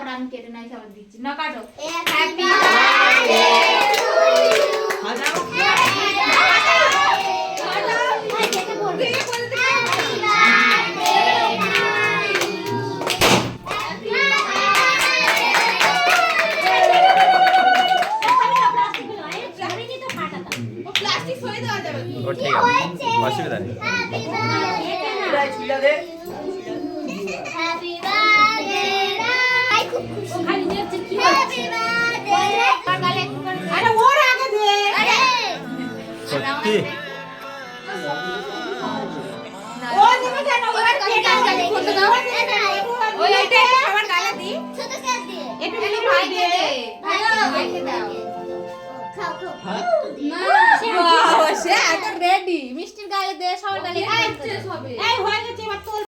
তারপর আমি কেটে নাই সবাই দিচ্ছি না কাটো হ্যাপি বার্থডে টু ইউ হাজাও প্লাস্টিক সরিয়ে দেওয়া যাবে ও ঠিক আছে অসুবিধা নেই ছুঁড়া দে হ্যাপি বার্থডে আই খুব খুশি খালি দেখছে কি হ্যাপি বার্থডে গালে আরে ওর আগে দে আরে সত্যি ও দিবে কেন ওর কেটে গালে ফটো দাও ওই এটা সবার গালে দি ছোট কে দিয়ে একটু দিলে ভাই দে ভাইকে দাও খাও খাও না সে এত রেডি মিষ্টির গালে দে সবার গালে এই